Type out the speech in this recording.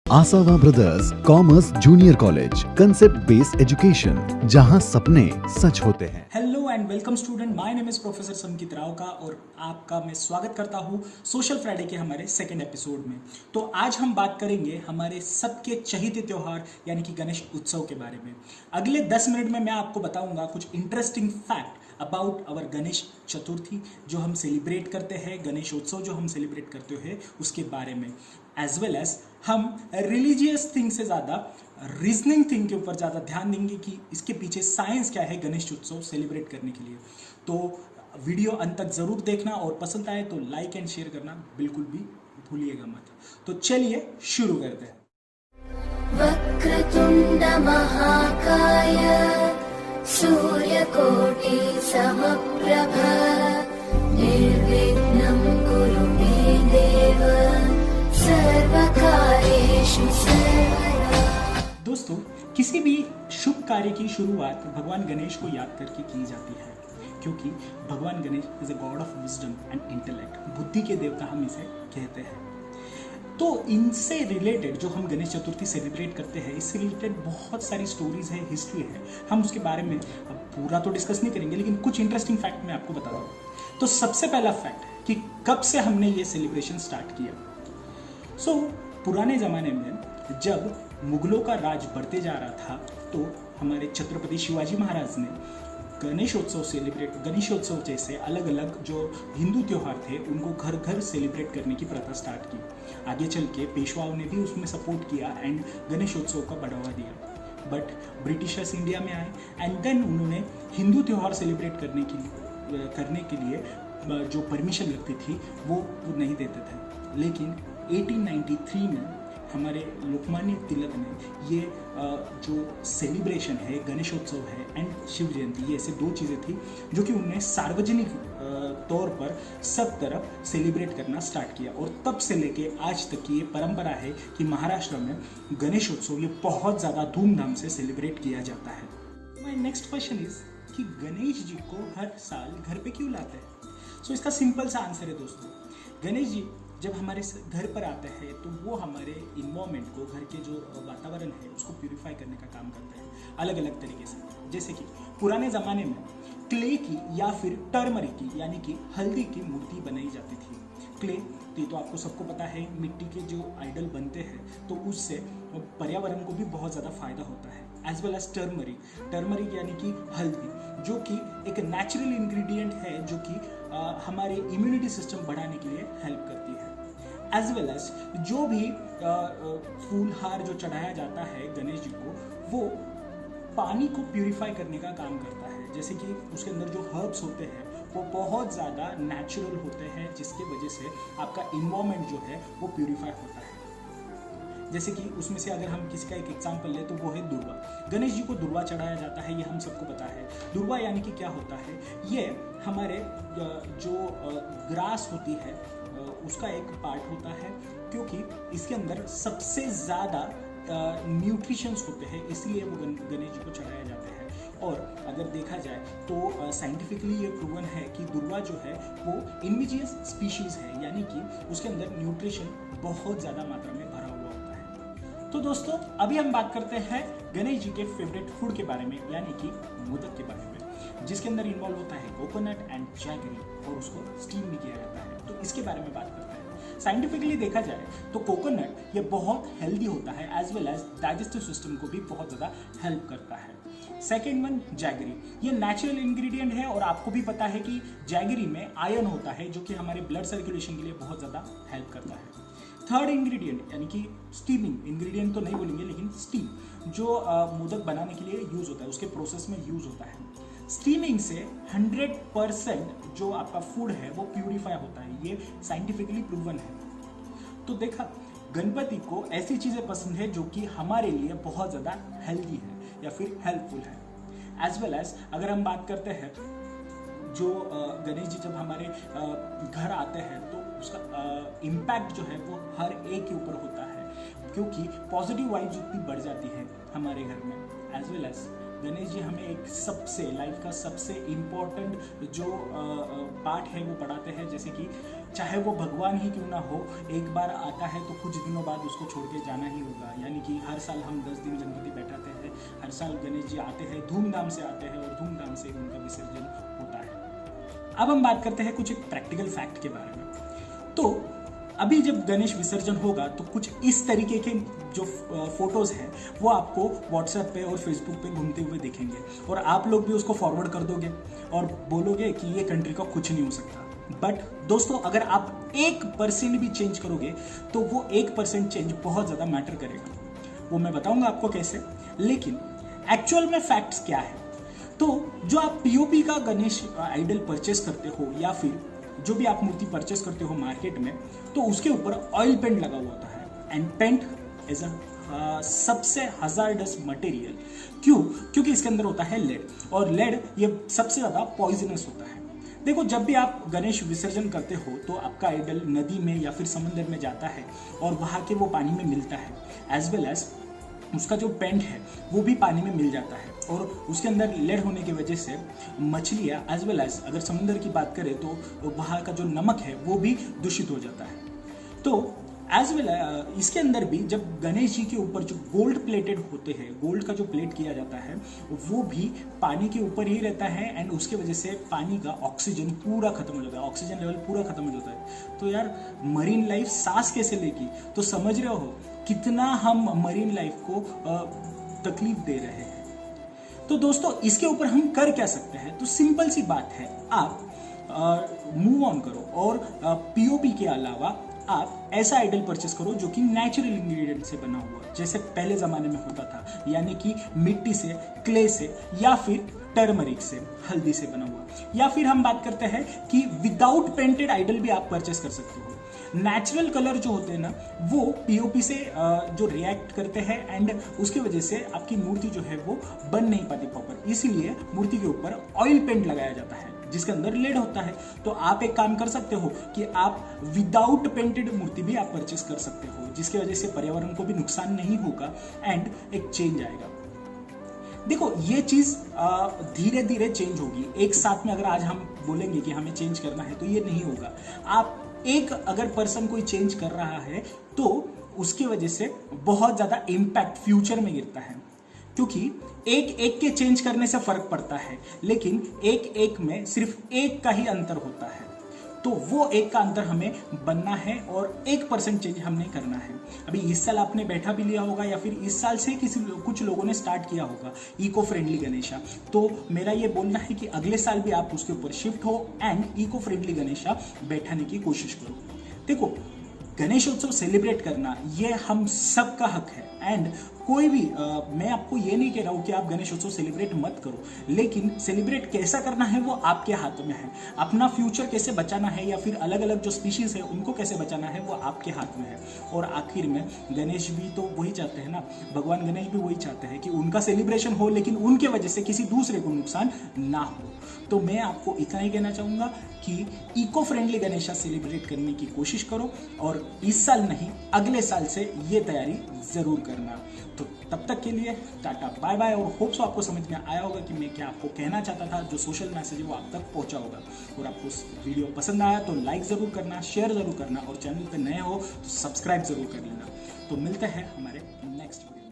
आसावा brothers commerce junior college, concept based education, जहां सपने सच होते हैं। Hello and welcome student, my name is professor Sankit Rao का और आपका मैं स्वागत करता हूं सोशल फ्राइडे के हमारे सेकंड एपिसोड में। तो आज हम बात करेंगे हमारे सबके चहीते त्योहार यानी कि गणेश उत्सव के बारे में। अगले 10 मिनट में मैं आपको बताऊंगा कुछ interesting fact about our Ganesh Chaturthi जो हम सेलिब्रेट करते हैं, गणेश उत्सव जो हम सेलिब्रेट करते हैं उसके बारे में, एज वेल एज हम रिलीजियस थिंग से ज़्यादा रीजनिंग थिंग के ऊपर ज़्यादा ध्यान देंगे कि इसके पीछे साइंस क्या है गणेश उत्सव सेलिब्रेट करने के लिए। तो वीडियो अंत तक ज़रूर देखना और पसंद आए तो लाइक एंड शेयर करना बिल्कुल भी भूलिएगा मत। तो चलिए शुरू करते हैं। वक्रतुंड महाकाय सूर्यकोटि समप्रभ निर्विघ्नं कुरु मे देव सर्वकार्येषु सर्वदा। दोस्तों, किसी भी शुभ कार्य की शुरुआत भगवान गणेश को याद करके की जाती है, क्योंकि भगवान Ganesh is a God of wisdom and intellect, बुद्धि के देवता हम इसे कहते हैं। तो इनसे रिलेटेड जो हम गणेश चतुर्थी सेलिब्रेट करते हैं, इससे रिलेटेड बहुत सारी स्टोरीज है, हिस्ट्री है। हम उसके बारे में अब पूरा तो डिस्कस नहीं करेंगे, लेकिन कुछ इंटरेस्टिंग फैक्ट मैं आपको बता दूँ। तो सबसे पहला फैक्ट कि कब से हमने ये सेलिब्रेशन स्टार्ट किया। पुराने ज़माने में जब मुगलों का राज बढ़ते जा रहा था तो हमारे छत्रपति शिवाजी महाराज ने गणेशोत्सव जैसे अलग अलग जो हिंदू त्यौहार थे उनको घर घर सेलिब्रेट करने की प्रथा स्टार्ट की। आगे चल के पेशवाओं ने भी उसमें सपोर्ट किया एंड गणेशोत्सव का बढ़ावा दिया। बट ब्रिटिशर्स इंडिया में आए एंड देन उन्होंने हिंदू त्यौहार सेलिब्रेट करने के लिए जो परमिशन लगती थी वो नहीं देते थे। लेकिन 1893 में हमारे लोकमान्य तिलक ने ये जो सेलिब्रेशन है, गणेशोत्सव है एंड शिव जयंती, ये ऐसे दो चीज़ें थी जो कि उन्होंने सार्वजनिक तौर पर सब तरफ सेलिब्रेट करना स्टार्ट किया। और तब से लेके आज तक की ये परंपरा है कि महाराष्ट्र में गणेशोत्सव ये बहुत ज़्यादा धूमधाम से सेलिब्रेट किया जाता है। माय नेक्स्ट क्वेश्चन इज कि गणेश जी को हर साल घर पे क्यों लाते हैं? सो इसका सिंपल सा आंसर है दोस्तों, गणेश जी जब हमारे घर पर आते हैं तो वो हमारे इन्वायरमेंट को, घर के जो वातावरण है उसको प्यूरिफाई करने का काम करते हैं अलग अलग तरीके से। जैसे कि पुराने ज़माने में क्ले की या फिर टर्मरिक की यानी कि हल्दी की मूर्ति बनाई जाती थी। क्ले तो आपको सबको पता है, मिट्टी के जो आइडल बनते हैं तो उससे पर्यावरण को भी बहुत ज़्यादा फायदा होता है। एज वेल एज टर्मरिक यानी कि हल्दी, जो कि एक नेचुरल इंग्रेडिएंट है जो कि हमारे इम्यूनिटी सिस्टम बढ़ाने के लिए हेल्प करती है। एज वेल एज जो भी फूल हार जो चढ़ाया जाता है गणेश जी को, वो पानी को प्यूरिफाई करने का काम करता है। जैसे कि उसके अंदर जो हर्ब्स होते हैं वो बहुत ज़्यादा नेचुरल होते हैं, जिसके वजह से आपका इन्वायरमेंट जो है वो प्यूरिफाई होता है। जैसे कि उसमें से अगर हम किसी का एक एग्जाम्पल लें तो वो है दुर्वा। गणेश जी को दुर्वा चढ़ाया जाता है, ये हम सबको पता है। दुर्वा यानी कि क्या होता है, ये हमारे जो ग्रास होती है उसका एक पार्ट होता है, क्योंकि इसके अंदर सबसे ज़्यादा न्यूट्रिशंस होते हैं, इसलिए वो गणेश जी को चढ़ाया जाता है। और अगर देखा जाए तो साइंटिफिकली ये प्रूवन है कि दुर्वा जो है वो इनविजियस स्पीशीज़ है, यानी कि उसके अंदर न्यूट्रिशन बहुत ज़्यादा मात्रा में भरा हुआ होता है। तो दोस्तों, अभी हम बात करते हैं गणेश जी के फेवरेट फूड के बारे में, यानी कि मोदक के बारे में, जिसके अंदर इन्वॉल्व होता है कोकोनट एंड जैगरी और उसको स्टीम भी किया जाता है। तो इसके बारे में बात करते हैं। साइंटिफिकली देखा जाए तो कोकोनट ये बहुत हेल्दी होता है, as well as digestive system को भी बहुत ज़्यादा हेल्प करता है। सेकेंड वन जैगरी, ये नेचुरल इंग्रेडिएंट है और आपको भी पता है कि जैगरी में आयरन होता है जो कि हमारे ब्लड सर्कुलेशन के लिए बहुत ज़्यादा हेल्प करता है। थर्ड इंग्रेडिएंट यानी कि स्टीमिंग इंग्रेडिएंट तो नहीं बोलेंगे, लेकिन स्टीम जो मोदक बनाने के लिए यूज़ होता है, उसके प्रोसेस में यूज़ होता है। स्टीमिंग से 100% जो आपका फूड है वो प्यूरिफाई होता है, ये साइंटिफिकली प्रूवन है। तो देखा, गणपति को ऐसी चीज़ें पसंद है जो कि हमारे लिए बहुत ज़्यादा हेल्दी है या फिर हेल्पफुल है। एज वेल एज अगर हम बात करते हैं जो गणेश जी जब हमारे घर आते हैं तो उसका इम्पैक्ट जो है वो हर एक के ऊपर होता है, क्योंकि पॉजिटिव वाइब्स उतनी बढ़ जाती है हमारे घर में। As well as Ganesh ji हमें एक सबसे लाइफ का सबसे इम्पोर्टेंट जो पार्ट है वो पढ़ाते हैं, जैसे कि चाहे वो भगवान ही क्यों ना हो, एक बार आता है तो कुछ दिनों बाद उसको छोड़ के जाना ही होगा। यानी कि हर साल हम 10 दिन गणपति बैठाते हैं, हर साल गणेश जी आते हैं, धूमधाम से आते हैं और धूमधाम से उनका विसर्जन होता है। अब हम बात करते हैं कुछ एक प्रैक्टिकल फैक्ट के बारे में। तो अभी जब गणेश विसर्जन होगा तो कुछ इस तरीके के जो फोटोज हैं वो आपको व्हाट्सएप पे और फेसबुक पे घूमते हुए दिखेंगे और आप लोग भी उसको फॉरवर्ड कर दोगे और बोलोगे कि ये कंट्री का कुछ नहीं हो सकता। बट दोस्तों, अगर आप 1% भी चेंज करोगे तो वो 1% चेंज बहुत ज़्यादा मैटर करेगा। वो मैं बताऊंगा आपको कैसे, लेकिन एक्चुअल में फैक्ट्स क्या है। तो जो आप पीओपी का गणेश आइडल परचेस करते हो या फिर जो भी आप मूर्ति परचेस करते हो मार्केट में, तो उसके ऊपर ऑयल पेंट लगा हुआ होता है। एंड पेंट इज अ सबसे हजार्डस मटेरियल। क्यों? क्योंकि इसके अंदर होता है लेड, और लेड ये सबसे ज़्यादा पॉइजनस होता है। देखो, जब भी आप गणेश विसर्जन करते हो तो आपका आइडल नदी में या फिर समुद्र में जाता है और वहाँ के वो पानी में मिलता है, एज वेल एज उसका जो पेंट है वो भी पानी में मिल जाता है। और उसके अंदर लेड होने की वजह से मछलियाँ एज वेल एज अगर समुद्र की बात करें तो वहाँ का जो नमक है वो भी दूषित हो जाता है। तो एज वेल इसके अंदर भी जब गणेश जी के ऊपर जो गोल्ड प्लेटेड होते हैं, गोल्ड का जो प्लेट किया जाता है वो भी पानी के ऊपर ही रहता है एंड उसके वजह से पानी का ऑक्सीजन पूरा खत्म हो जाता है, ऑक्सीजन लेवल पूरा खत्म हो जाता है। तो यार, मरीन लाइफ सांस कैसे लेगी? तो समझ रहे हो कितना हम मरीन लाइफ को तकलीफ दे रहे हैं। तो दोस्तों, इसके ऊपर हम कर क्या सकते हैं? तो सिंपल सी बात है, आप मूव ऑन करो और पीओपी के अलावा आप ऐसा आइडल परचेस करो जो कि नेचुरल इंग्रेडिएंट से बना हुआ, जैसे पहले जमाने में होता था, यानी कि मिट्टी से, क्ले से या फिर टर्मरिक से, हल्दी से बना हुआ। या फिर हम बात करते हैं कि विदाउट पेंटेड आइडल भी आप परचेस कर सकते हो। नेचुरल कलर जो होते हैं ना, वो पीओपी से जो रिएक्ट करते हैं एंड उसकी वजह से आपकी मूर्ति जो है वो बन नहीं पाती प्रॉपर, इसीलिए मूर्ति के ऊपर ऑयल पेंट लगाया जाता है जिसके अंदर लेड होता है। तो आप एक काम कर सकते हो कि आप विदाउट पेंटेड मूर्ति भी आप परचेस कर सकते हो, जिसकी वजह से पर्यावरण को भी नुकसान नहीं होगा एंड एक चेंज आएगा। देखो, ये चीज धीरे धीरे चेंज होगी। एक साथ में अगर आज हम बोलेंगे कि हमें चेंज करना है तो ये नहीं होगा। आप एक अगर पर्सन कोई चेंज कर रहा है तो उसकी वजह से बहुत ज्यादा इम्पैक्ट फ्यूचर में गिरता है, क्योंकि एक एक के चेंज करने से फर्क पड़ता है, लेकिन एक एक में सिर्फ एक का ही अंतर होता है। तो वो एक का अंतर हमें बनना है और 1% चेंज हमने करना है। अभी इस साल आपने बैठा भी लिया होगा या फिर इस साल से कुछ लोगों ने स्टार्ट किया होगा इको फ्रेंडली गणेशा। तो मेरा ये बोलना है कि अगले साल भी आप उसके ऊपर शिफ्ट हो एंड इको फ्रेंडली गणेशा बैठाने की कोशिश करो। देखो, गणेशोत्सव सेलिब्रेट करना ये हम सब का हक है एंड कोई भी मैं आपको ये नहीं कह रहा हूँ कि आप गणेशोत्सव सेलिब्रेट मत करो, लेकिन सेलिब्रेट कैसा करना है वो आपके हाथ में है। अपना फ्यूचर कैसे बचाना है या फिर अलग अलग जो स्पीशीज है उनको कैसे बचाना है वो आपके हाथ में है। और आखिर में गणेश भी तो वही चाहते हैं ना, भगवान गणेश भी वही चाहते हैं कि उनका सेलिब्रेशन हो लेकिन उनके वजह से किसी दूसरे को नुकसान ना हो। तो मैं आपको इतना ही कहना चाहूँगा कि इको फ्रेंडली गणेशा सेलिब्रेट करने की कोशिश करो और इस साल नहीं अगले साल से ये तैयारी जरूर करना। तो तब तक के लिए टाटा बाय बाय, और होप सो आपको समझ में आया होगा कि मैं क्या आपको कहना चाहता था। जो सोशल मैसेज है वो आप तक पहुंचा होगा। और आपको वीडियो पसंद आया तो लाइक जरूर करना, शेयर जरूर करना और चैनल पे नए हो तो सब्सक्राइब जरूर कर लेना। तो मिलते हैं हमारे नेक्स्ट वीडियो।